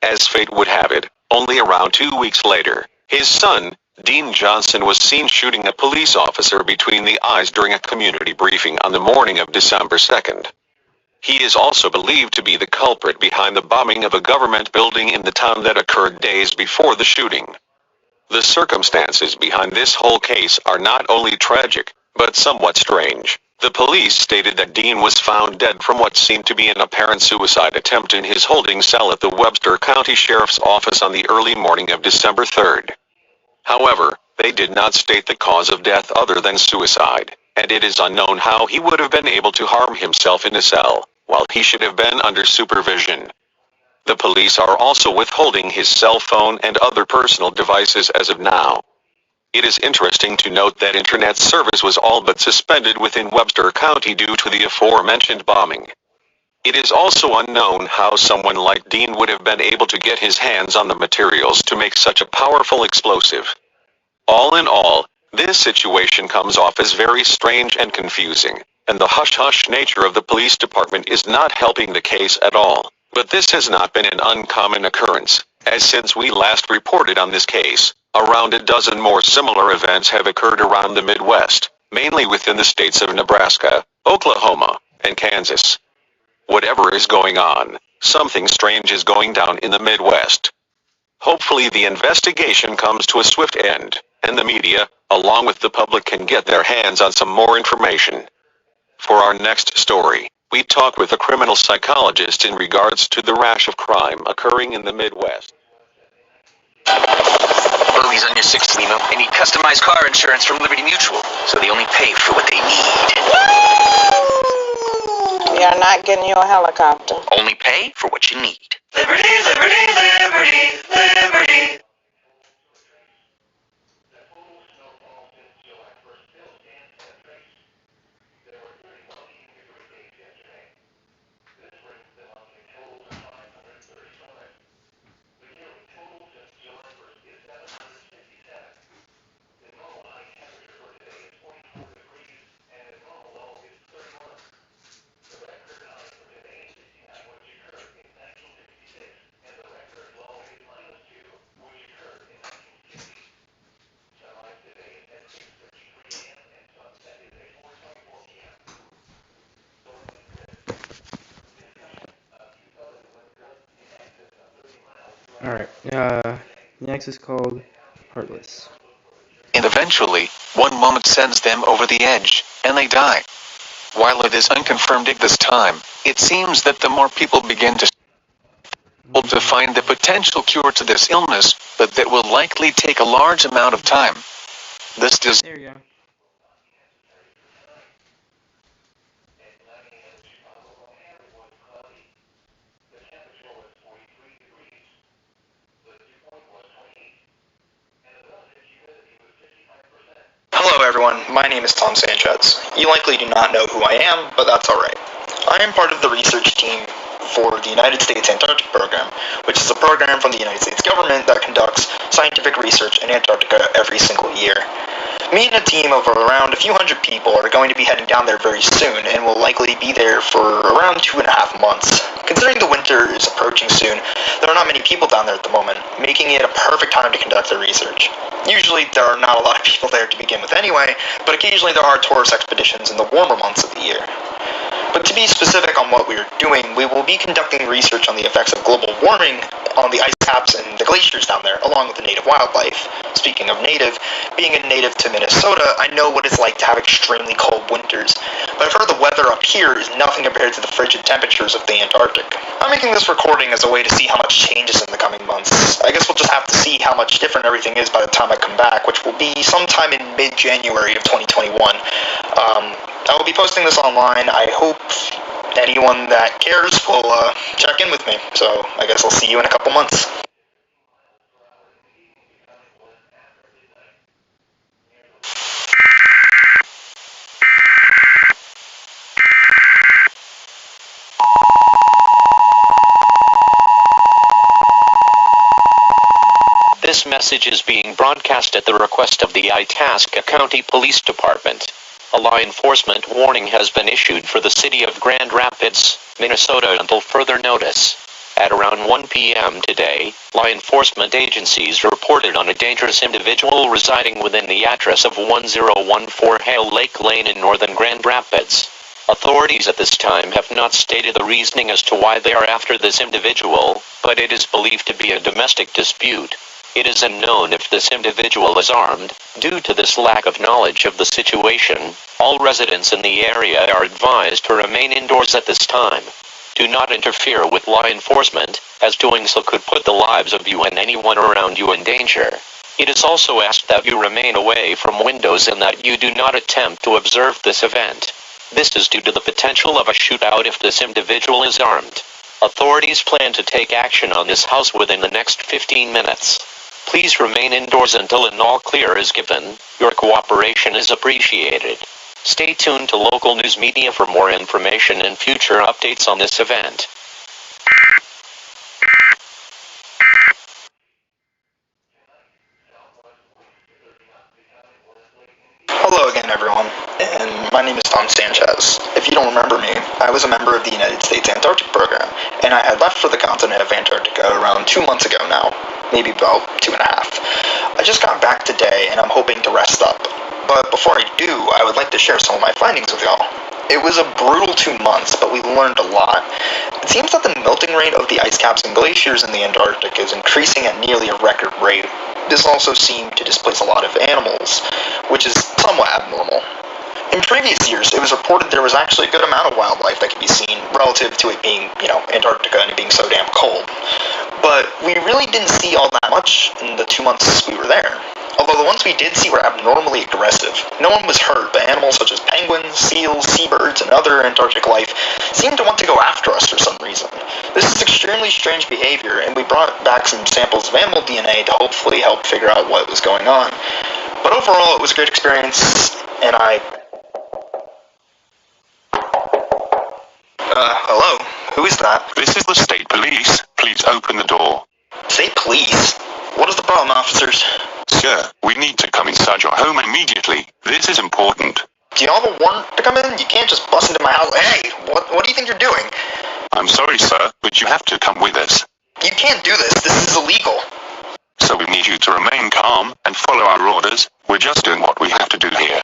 As fate would have it, only around 2 weeks later, his son, Dean Johnson, was seen shooting a police officer between the eyes during a community briefing on the morning of December 2nd. He is also believed to be the culprit behind the bombing of a government building in the town that occurred days before the shooting. The circumstances behind this whole case are not only tragic, but somewhat strange. The police stated that Dean was found dead from what seemed to be an apparent suicide attempt in his holding cell at the Webster County Sheriff's Office on the early morning of December 3rd. However, they did not state the cause of death other than suicide, and it is unknown how he would have been able to harm himself in a cell, while he should have been under supervision. The police are also withholding his cell phone and other personal devices as of now. It is interesting to note that internet service was all but suspended within Webster County due to the aforementioned bombing. It is also unknown how someone like Dean would have been able to get his hands on the materials to make such a powerful explosive. All in all, this situation comes off as very strange and confusing, and the hush-hush nature of the police department is not helping the case at all. But this has not been an uncommon occurrence, as since we last reported on this case, around a dozen more similar events have occurred around the Midwest, mainly within the states of Nebraska, Oklahoma, and Kansas. Whatever is going on, something strange is going down in the Midwest. Hopefully the investigation comes to a swift end, and the media, along with the public, can get their hands on some more information. For our next story, we talk with a criminal psychologist in regards to the rash of crime occurring in the Midwest. Bogey's on your sixth limo. They need customized car insurance from Liberty Mutual, so they only pay for what they need. You're not getting your helicopter. Only pay for what you need. Liberty, liberty, liberty, liberty. Alright, next is called Heartless. And eventually, one moment sends them over the edge, and they die. While it is unconfirmed at this time, it seems that the more people begin to find the potential cure to this illness, but that will likely take a large amount of time. This does. There you go. Hello everyone, my name is Tom Sanchez. You likely do not know who I am, but that's alright. I am part of the research team for the United States Antarctic Program, which is a program from the United States government that conducts scientific research in Antarctica every single year. Me and a team of around a few hundred people are going to be heading down there very soon and will likely be there for around 2.5 months. Considering the winter is approaching soon, there are not many people down there at the moment, making it a perfect time to conduct the research. Usually there are not a lot of people there to begin with anyway, but occasionally there are tourist expeditions in the warmer months of the year. But to be specific on what we are doing, we will be conducting research on the effects of global warming on the ice caps and the glaciers down there, along with the native wildlife. Speaking of native, being a native to Minnesota, I know what it's like to have extremely cold winters, but I've heard the weather up here is nothing compared to the frigid temperatures of the Antarctic. I'm making this recording as a way to see how much changes in the coming months. I guess we'll just have to see how much different everything is by the time I come back, which will be sometime in mid-January of 2021. I will be posting this online. I hope anyone that cares will check in with me. So I guess I'll see you in a couple months. This message is being broadcast at the request of the Itasca County Police Department. A law enforcement warning has been issued for the city of Grand Rapids, Minnesota until further notice. At around 1 p.m. today, law enforcement agencies reported on a dangerous individual residing within the address of 1014 Hale Lake Lane in northern Grand Rapids. Authorities at this time have not stated the reasoning as to why they are after this individual, but it is believed to be a domestic dispute. It is unknown if this individual is armed. Due to this lack of knowledge of the situation, all residents in the area are advised to remain indoors at this time. Do not interfere with law enforcement, as doing so could put the lives of you and anyone around you in danger. It is also asked that you remain away from windows and that you do not attempt to observe this event. This is due to the potential of a shootout if this individual is armed. Authorities plan to take action on this house within the next 15 minutes. Please remain indoors until an all clear is given. Your cooperation is appreciated. Stay tuned to local news media for more information and future updates on this event. Hello again everyone, and my name is Tom Sanchez. If you don't remember me, I was a member of the United States Antarctic Program, and I had left for the continent of Antarctica around 2 months ago now, maybe about 2.5. I just got back today, and I'm hoping to rest up. But before I do, I would like to share some of my findings with y'all. It was a brutal 2 months, but we learned a lot. It seems that the melting rate of the ice caps and glaciers in the Antarctic is increasing at nearly a record rate. This also seemed to displace a lot of animals, which is somewhat abnormal. In previous years, it was reported there was actually a good amount of wildlife that could be seen relative to it being, Antarctica and it being so damn cold. But we really didn't see all that much in the 2 months we were there. Although the ones we did see were abnormally aggressive. No one was hurt, but animals such as penguins, seals, seabirds, and other Antarctic life seemed to want to go after us for some reason. This is extremely strange behavior, and we brought back some samples of animal DNA to hopefully help figure out what was going on. But overall, it was a great experience, and hello? Who is that? This is the state police. Please open the door. State police? What is the problem, officers? Sir, we need to come inside your home immediately. This is important. Do you have a warrant to come in? You can't just bust into my house. Hey, what do you think you're doing? I'm sorry, sir, but you have to come with us. You can't do this. This is illegal. So we need you to remain calm and follow our orders. We're just doing what we have to do here.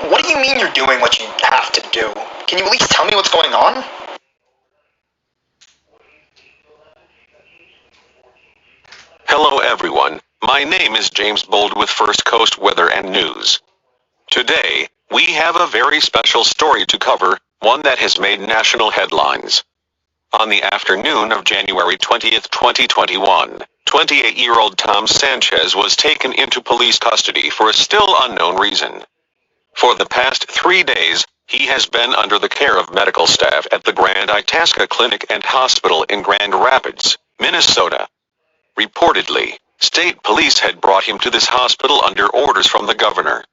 What do you mean you're doing what you have to do? Can you at least tell me what's going on? Hello everyone, my name is James Bold with First Coast Weather and News. Today, we have a very special story to cover, one that has made national headlines. On the afternoon of January 20th, 2021, 28-year-old Tom Sanchez was taken into police custody for a still unknown reason. For the past 3 days, he has been under the care of medical staff at the Grand Itasca Clinic and Hospital in Grand Rapids, Minnesota. Reportedly, state police had brought him to this hospital under orders from the governor.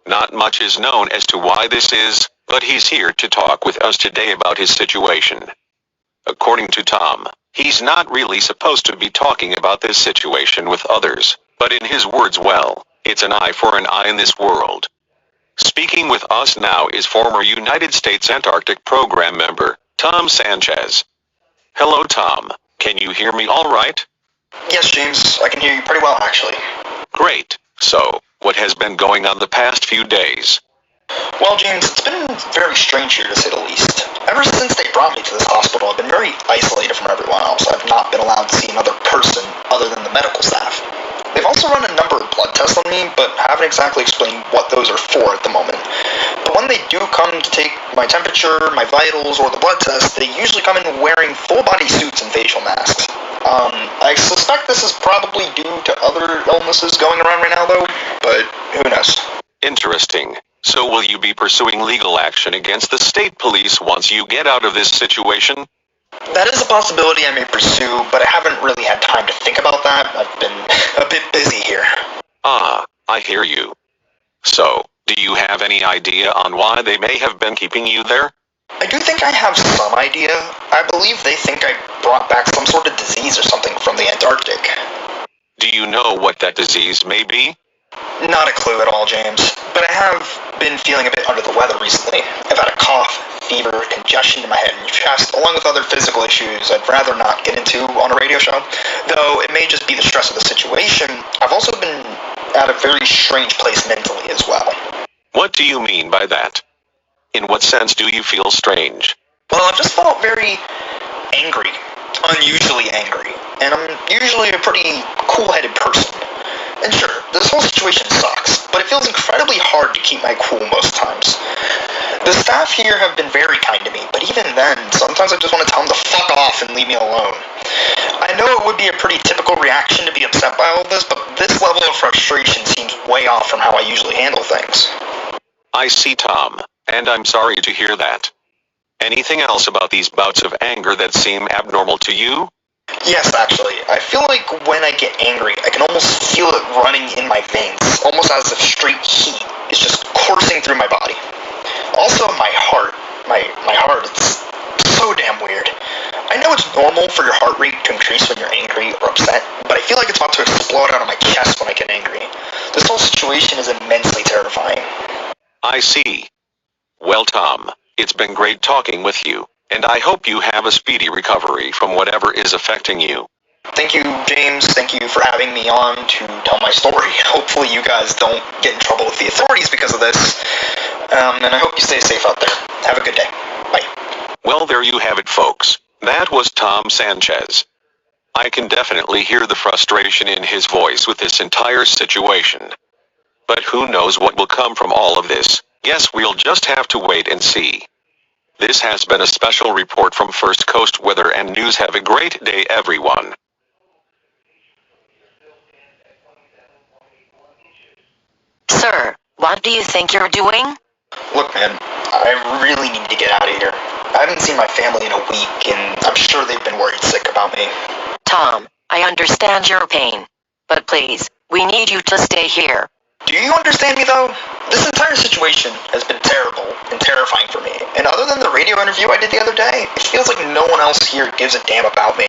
Not much is known as to why this is, but he's here to talk with us today about his situation. According to Tom, he's not really supposed to be talking about this situation with others, but in his words, well, it's an eye for an eye in this world. Speaking with us now is former United States Antarctic Program member, Tom Sanchez. Hello, Tom. Can you hear me all right? Yes, James. I can hear you pretty well, actually. Great. So, what has been going on the past few days? Well, James, it's been very strange here, to say the least. Ever since they brought me to this hospital, I've been very isolated from everyone else. I've not been allowed to see another person other than the medical staff. They've also run a number of blood tests on me, but haven't exactly explained what those are for at the moment. But when they do come to take my temperature, my vitals, or the blood test, they usually come in wearing full-body suits and facial masks. I suspect this is probably due to other illnesses going around right now, though, but who knows? Interesting. So will you be pursuing legal action against the state police once you get out of this situation? That is a possibility I may pursue, but I haven't really had time to think about that. I've been a bit busy here. Ah, I hear you. So, do you have any idea on why they may have been keeping you there? I do think I have some idea. I believe they think I brought back some sort of disease or something from the Antarctic. Do you know what that disease may be? Not a clue at all, James. But I have been feeling a bit under the weather recently. I've had a cough, fever, congestion in my head and chest, along with other physical issues I'd rather not get into on a radio show. Though it may just be the stress of the situation, I've also been at a very strange place mentally as well. What do you mean by that? In what sense do you feel strange? Well, I've just felt very angry. Unusually angry. And I'm usually a pretty cool-headed person. And sure, this whole situation sucks, but it feels incredibly hard to keep my cool most times. The staff here have been very kind to me, but even then, sometimes I just want to tell them to fuck off and leave me alone. I know it would be a pretty typical reaction to be upset by all this, but this level of frustration seems way off from how I usually handle things. I see, Tom, and I'm sorry to hear that. Anything else about these bouts of anger that seem abnormal to you? Yes, actually. I feel like when I get angry, I can almost feel it running in my veins, almost as if straight heat is just coursing through my body. Also, my heart, it's so damn weird. I know it's normal for your heart rate to increase when you're angry or upset, but I feel like it's about to explode out of my chest when I get angry. This whole situation is immensely terrifying. I see. Well, Tom, it's been great talking with you, and I hope you have a speedy recovery from whatever is affecting you. Thank you, James. Thank you for having me on to tell my story. Hopefully you guys don't get in trouble with the authorities because of this. And I hope you stay safe out there. Have a good day. Bye. Well, there you have it, folks. That was Tom Sanchez. I can definitely hear the frustration in his voice with this entire situation. But who knows what will come from all of this? Guess we'll just have to wait and see. This has been a special report from First Coast Weather and News. Have a great day, everyone. Sir, what do you think you're doing? Look, man, I really need to get out of here. I haven't seen my family in a week, and I'm sure they've been worried sick about me. Tom, I understand your pain. But please, we need you to stay here. Do you understand me, though? This entire situation has been terrible and terrifying for me. And other than the radio interview I did the other day, it feels like no one else here gives a damn about me.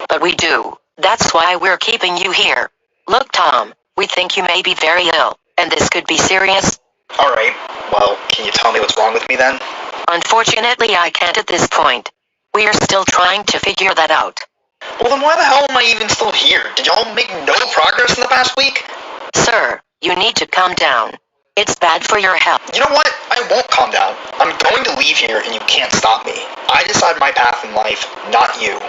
But we do. That's why we're keeping you here. Look, Tom, we think you may be very ill, and this could be serious. Alright, well, can you tell me what's wrong with me then? Unfortunately, I can't at this point. We are still trying to figure that out. Well, then why the hell am I even still here? Did y'all make no progress in the past week? Sir, you need to calm down. It's bad for your health. You know what? I won't calm down. I'm going to leave here and you can't stop me. I decide my path in life, not you.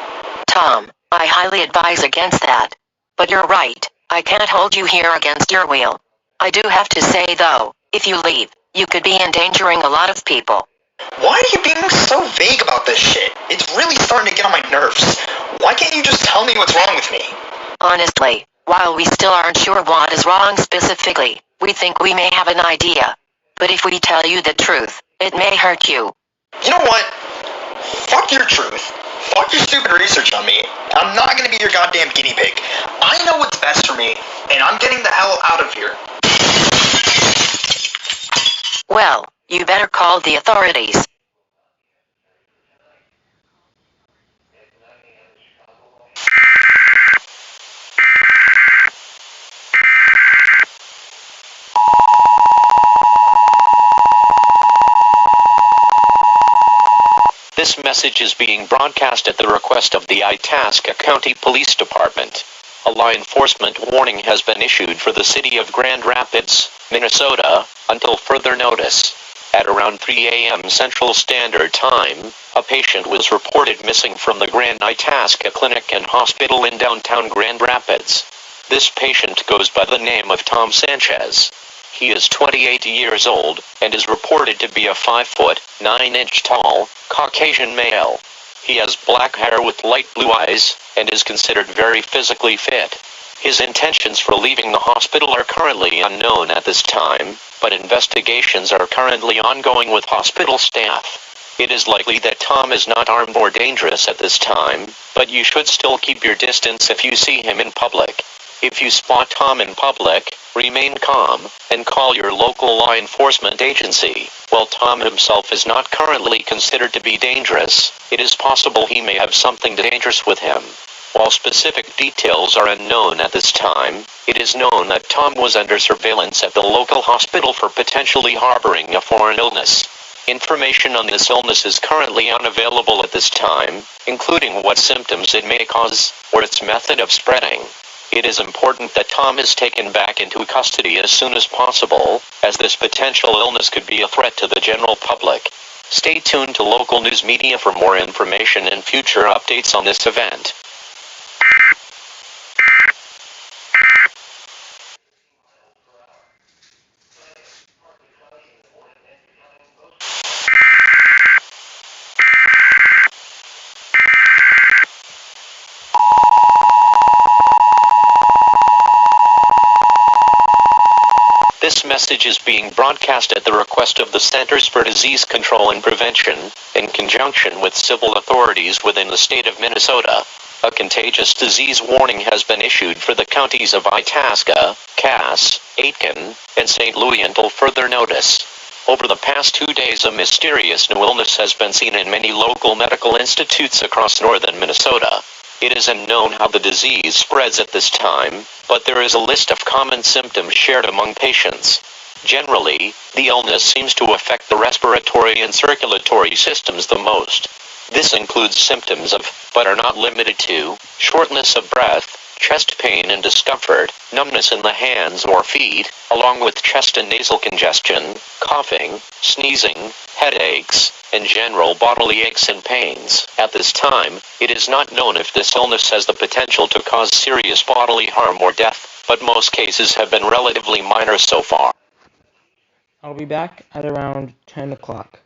Tom, I highly advise against that. But you're right. I can't hold you here against your will. I do have to say, though, if you leave, you could be endangering a lot of people. Why are you being so vague about this shit? It's really starting to get on my nerves. Why can't you just tell me what's wrong with me? Honestly, while we still aren't sure what is wrong specifically, we think we may have an idea. But if we tell you the truth, it may hurt you. You know what? Fuck your truth. Fuck your stupid research on me. I'm not gonna be your goddamn guinea pig. I know what's best for me, and I'm getting the hell out of here. Well, you better call the authorities. This message is being broadcast at the request of the Itasca County Police Department. A law enforcement warning has been issued for the city of Grand Rapids, Minnesota, until further notice. At around 3 a.m. Central Standard Time, a patient was reported missing from the Grand Itasca Clinic and Hospital in downtown Grand Rapids. This patient goes by the name of Tom Sanchez. He is 28 years old, and is reported to be a 5 foot, 9 inch tall, Caucasian male. He has black hair with light blue eyes, and is considered very physically fit. His intentions for leaving the hospital are currently unknown at this time, but investigations are currently ongoing with hospital staff. It is likely that Tom is not armed or dangerous at this time, but you should still keep your distance if you see him in public. If you spot Tom in public, remain calm, and call your local law enforcement agency. While Tom himself is not currently considered to be dangerous, it is possible he may have something dangerous with him. While specific details are unknown at this time, it is known that Tom was under surveillance at the local hospital for potentially harboring a foreign illness. Information on this illness is currently unavailable at this time, including what symptoms it may cause, or its method of spreading. It is important that Tom is taken back into custody as soon as possible, as this potential illness could be a threat to the general public. Stay tuned to local news media for more information and future updates on this event. This message is being broadcast at the request of the Centers for Disease Control and Prevention, in conjunction with civil authorities within the state of Minnesota. A contagious disease warning has been issued for the counties of Itasca, Cass, Aitkin, and St. Louis until further notice. Over the past 2 days, a mysterious new illness has been seen in many local medical institutes across northern Minnesota. It is unknown how the disease spreads at this time, but there is a list of common symptoms shared among patients. Generally, the illness seems to affect the respiratory and circulatory systems the most. This includes symptoms of, but are not limited to, shortness of breath, chest pain and discomfort, numbness in the hands or feet, along with chest and nasal congestion, coughing, sneezing, headaches, and general bodily aches and pains. At this time, it is not known if this illness has the potential to cause serious bodily harm or death, but most cases have been relatively minor so far. I'll be back at around 10 o'clock.